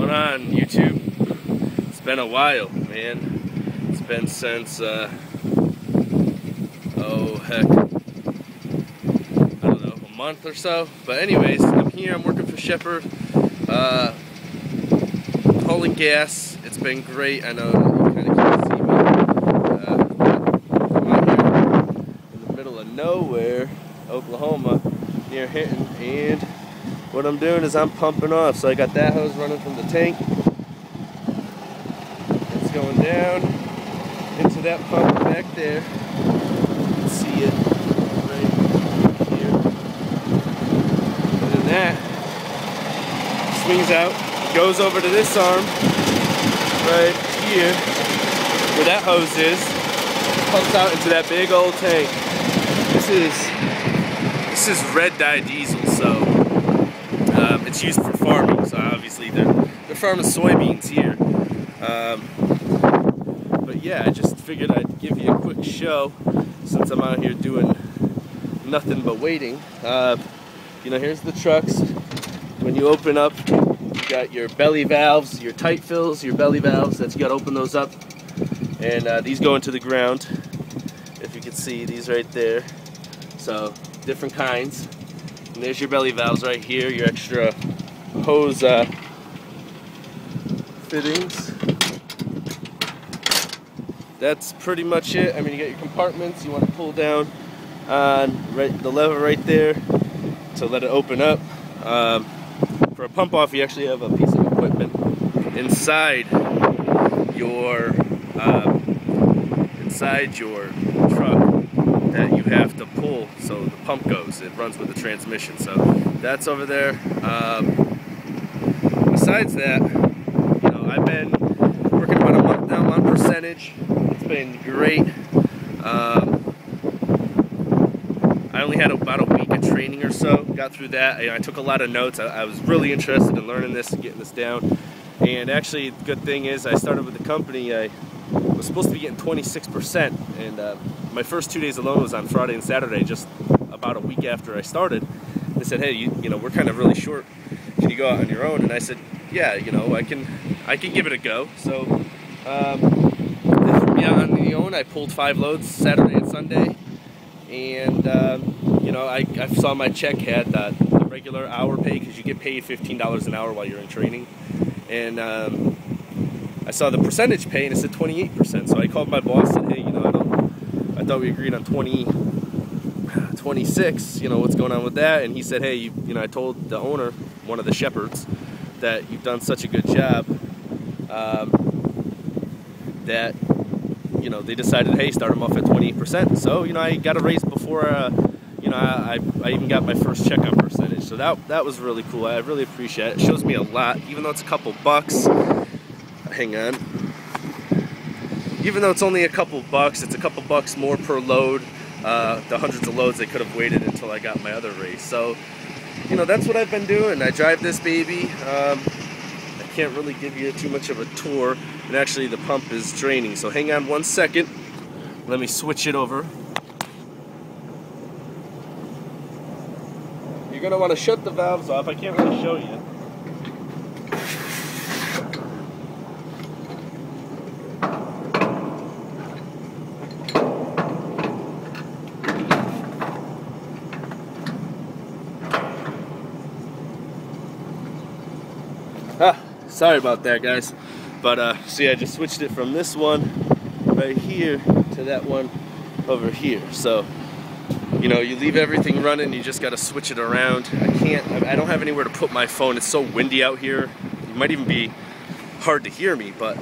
going on, YouTube? It's been a while, man. It's been since, oh heck, I don't know, a month or so. But anyways, I'm here, I'm working for Shepherd, hauling gas. It's been great. I know you kind of can't see me, but I'm out here in the middle of nowhere, Oklahoma, near Hinton, and what I'm doing is I'm pumping off. So I got that hose running from the tank. It's going down into that pump back there. You can see it right here. And then that swings out, goes over to this arm right here where that hose is, pumps out into that big old tank. This is red dye diesel, so it's used for farming. So obviously they're farming soybeans here. But yeah, I just figured I'd give you a quick show since I'm out here doing nothing but waiting. You know, here's the trucks. When you open up, you got your belly valves, your tight fills, your belly valves. That's, you got to open those up, and these go into the ground. If you can see these right there. So different kinds. And there's your belly valves right here, your extra hose fittings. That's pretty much it. I mean, you got your compartments. You want to pull down on the lever right there to let it open up. For a pump off, you actually have a piece of equipment inside your truck that you have to pull so the pump goes. It runs with the transmission. So that's over there. Besides that, you know, I've been working about a month now on percentage. It's been great. I only had about a week of training or so. Got through that. I took a lot of notes. I was really interested in learning this and getting this down. And actually, the good thing is I started with the company. I was supposed to be getting 26%, and my first 2 days alone was on Friday and Saturday, just about a week after I started. They said, hey, you know, we're kind of really short. Can you go out on your own? And I said, yeah, you know, I can give it a go. So they threw me out on my own. I pulled 5 loads Saturday and Sunday, and you know, I saw my check had the regular hour pay, because you get paid $15 an hour while you're in training, and I saw the percentage pay and it said 28%. So I called my boss and said, hey, you know, I thought we agreed on 26. You know, what's going on with that? And he said, hey, you know, I told the owner, one of the shepherds, that you've done such a good job that, you know, they decided, hey, start them off at 28%. So, you know, I got a raise before, you know, I even got my first check on percentage. So that was really cool. I really appreciate it. It shows me a lot, even though it's a couple bucks. Hang on. Even though it's only a couple bucks, it's a couple bucks more per load. The hundreds of loads, they could have waited until I got my other raise. So, you know, that's what I've been doing. I drive this baby. I can't really give you too much of a tour. And actually, the pump is draining. So hang on 1 second. Let me switch it over. You're going to want to shut the valves off. I can't really show you. Sorry about that, guys. But see, I just switched it from this one right here to that one over here. So, you know, you leave everything running, you just got to switch it around. I don't have anywhere to put my phone. It's so windy out here. It might even be hard to hear me, but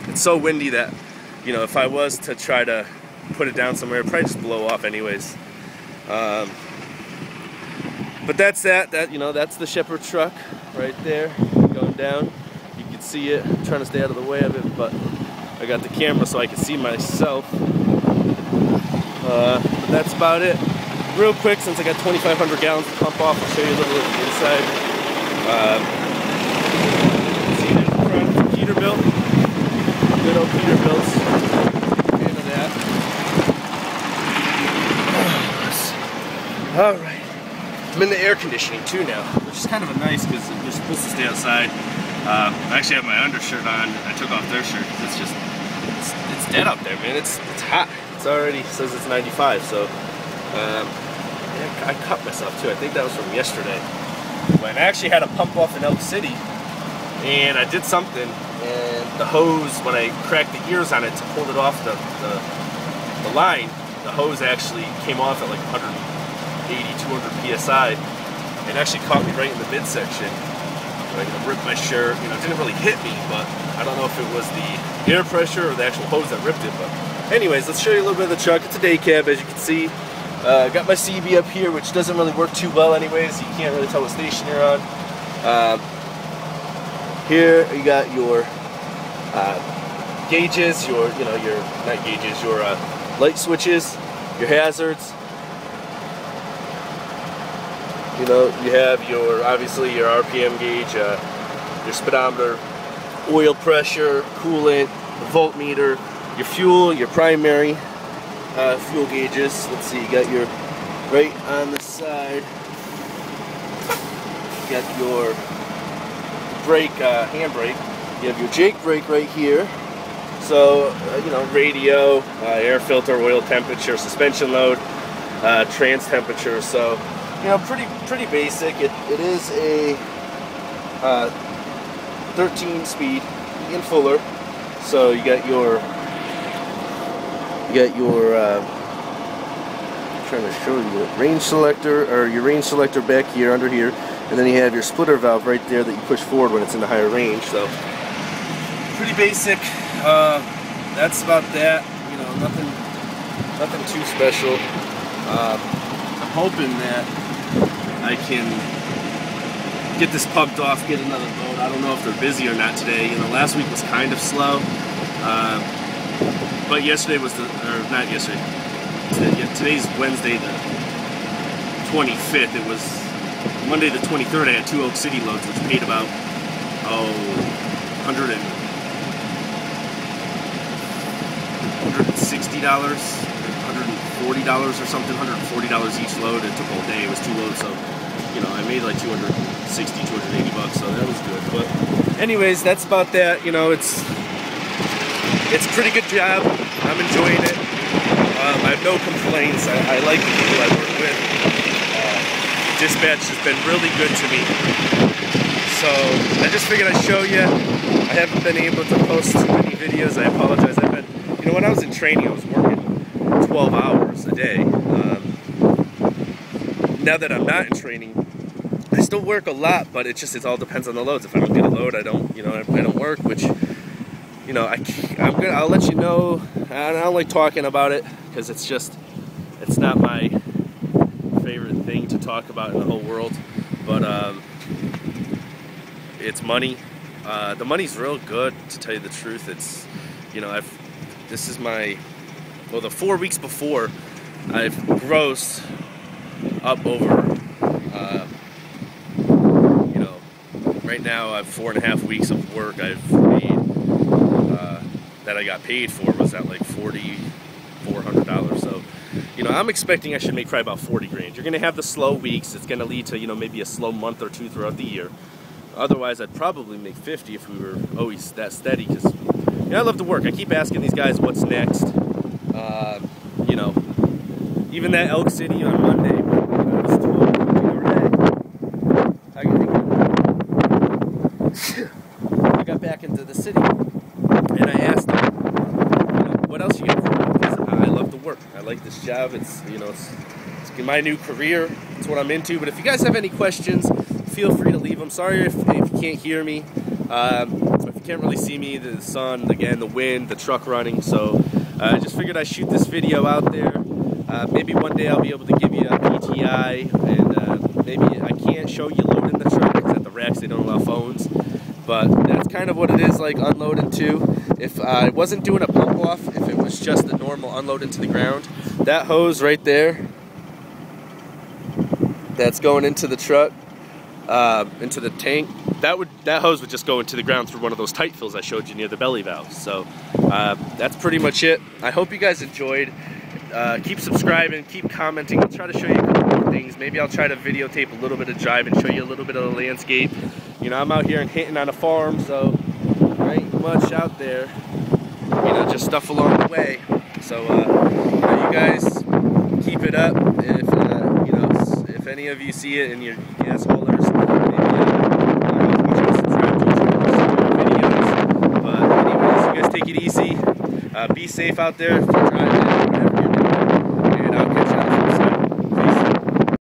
it's so windy that, you know, if I was to try to put it down somewhere, it'd probably just blow off anyways. But that's that, you know, that's the Shepherd truck right there going down. You can see it. I'm trying to stay out of the way of it, but I got the camera so I can see myself. But that's about it. Real quick, since I got 2,500 gallons to pump off, I'll show you a little of the inside. See, there's the front Peterbilt. Good old Peterbilts. Fan of that. All right. in the air conditioning too now, which is kind of a nice because you're supposed to stay outside. I actually have my undershirt on. I took off their shirt because it's dead out there, man. It's hot. It's already says it's 95, so yeah, I cut myself too. I think that was from yesterday. When I actually had a pump off in Elk City, and I did something, and the hose, when I cracked the ears on it to pull it off the line, the hose actually came off at like 180, 200 psi. It actually caught me right in the midsection. Like, it ripped my shirt. You know, it didn't really hit me, but I don't know if it was the air pressure or the actual hose that ripped it. But anyways, let's show you a little bit of the truck. It's a day cab, as you can see. Got my CB up here, which doesn't really work too well anyways. You can't really tell what station you're on. Here you got your gauges, your not gauges, your light switches, your hazards. You know, you have your, obviously, your RPM gauge, your speedometer, oil pressure, coolant, the voltmeter, your fuel, your primary fuel gauges. Let's see, you got your, right on the side, you got your brake, handbrake. You have your Jake brake right here. So, you know, radio, air filter, oil temperature, suspension load, trans temperature. So, you know, pretty basic. It is a 13 speed in Fuller. So you got your I'm trying to show you range selector, or your range selector back here under here, and then you have your splitter valve right there that you push forward when it's in the higher range. So pretty basic. That's about that. You know, nothing too special. I'm hoping that I can get this pumped off, get another load. I don't know if they're busy or not today. You know, last week was kind of slow, but yesterday was or not yesterday. Today's Wednesday the 25th. It was Monday the 23rd. I had 2 Oak City loads, which paid about $160, $140 or something, $140 each load. It took all day. It was 2 loads, so you know, I made like 260, 280 bucks, so that was good. But anyways, that's about that. You know, it's a pretty good job. I'm enjoying it. I have no complaints. I like the people I work with. Dispatch has been really good to me. So I just figured I'd show you. I haven't been able to post too many videos. I apologize. You know, when I was in training, I was working 12 hours a day. Now that I'm not in training, I still work a lot, but it all depends on the loads. If I don't get a load, I don't work, which, you know, I'll let you know. I don't like talking about it because it's not my favorite thing to talk about in the whole world, but it's money. The money's real good, to tell you the truth. It's, you know, this is the 4 weeks before, I've grossed up over, you know, right now I have 4.5 weeks of work I've made, that I got paid for was at like $4,400. So, you know, I'm expecting I should make probably about 40 grand. You're going to have the slow weeks. It's going to lead to, you know, maybe a slow month or two throughout the year. Otherwise, I'd probably make 50 if we were always that steady, because, you know, I love to work. I keep asking these guys what's next. You know, even that Elk City on Monday, when I was told, I got back into the city, and I asked them, you know, what else you got for me? Because I love to work. I like this job. It's, you know, it's my new career. It's what I'm into. But if you guys have any questions, feel free to leave them. Sorry if you can't hear me. If you can't really see me, the sun, again, the wind, the truck running. So I just figured I'd shoot this video out there. Maybe one day I'll be able to give you a PTI, and maybe I can't show you loading the truck because at the racks they don't allow phones. But that's kind of what it is like unloading too. If I wasn't doing a pump off, if it was just the normal unload into the ground, that hose right there, that's going into the truck, into the tank, that hose would just go into the ground through one of those tight fills I showed you near the belly valve. So that's pretty much it. I hope you guys enjoyed. Keep subscribing, keep commenting. I'll try to show you a couple more things. Maybe I'll try to videotape a little bit of drive and show you a little bit of the landscape. You know, I'm out here in Hinton on a farm, so there ain't much out there. You know, just stuff along the way. So, you know, you guys keep it up. If you know, if any of you see it and you're gas haulers, maybe subscribe to each other's videos. But anyways, you guys take it easy. Be safe out there if you're driving.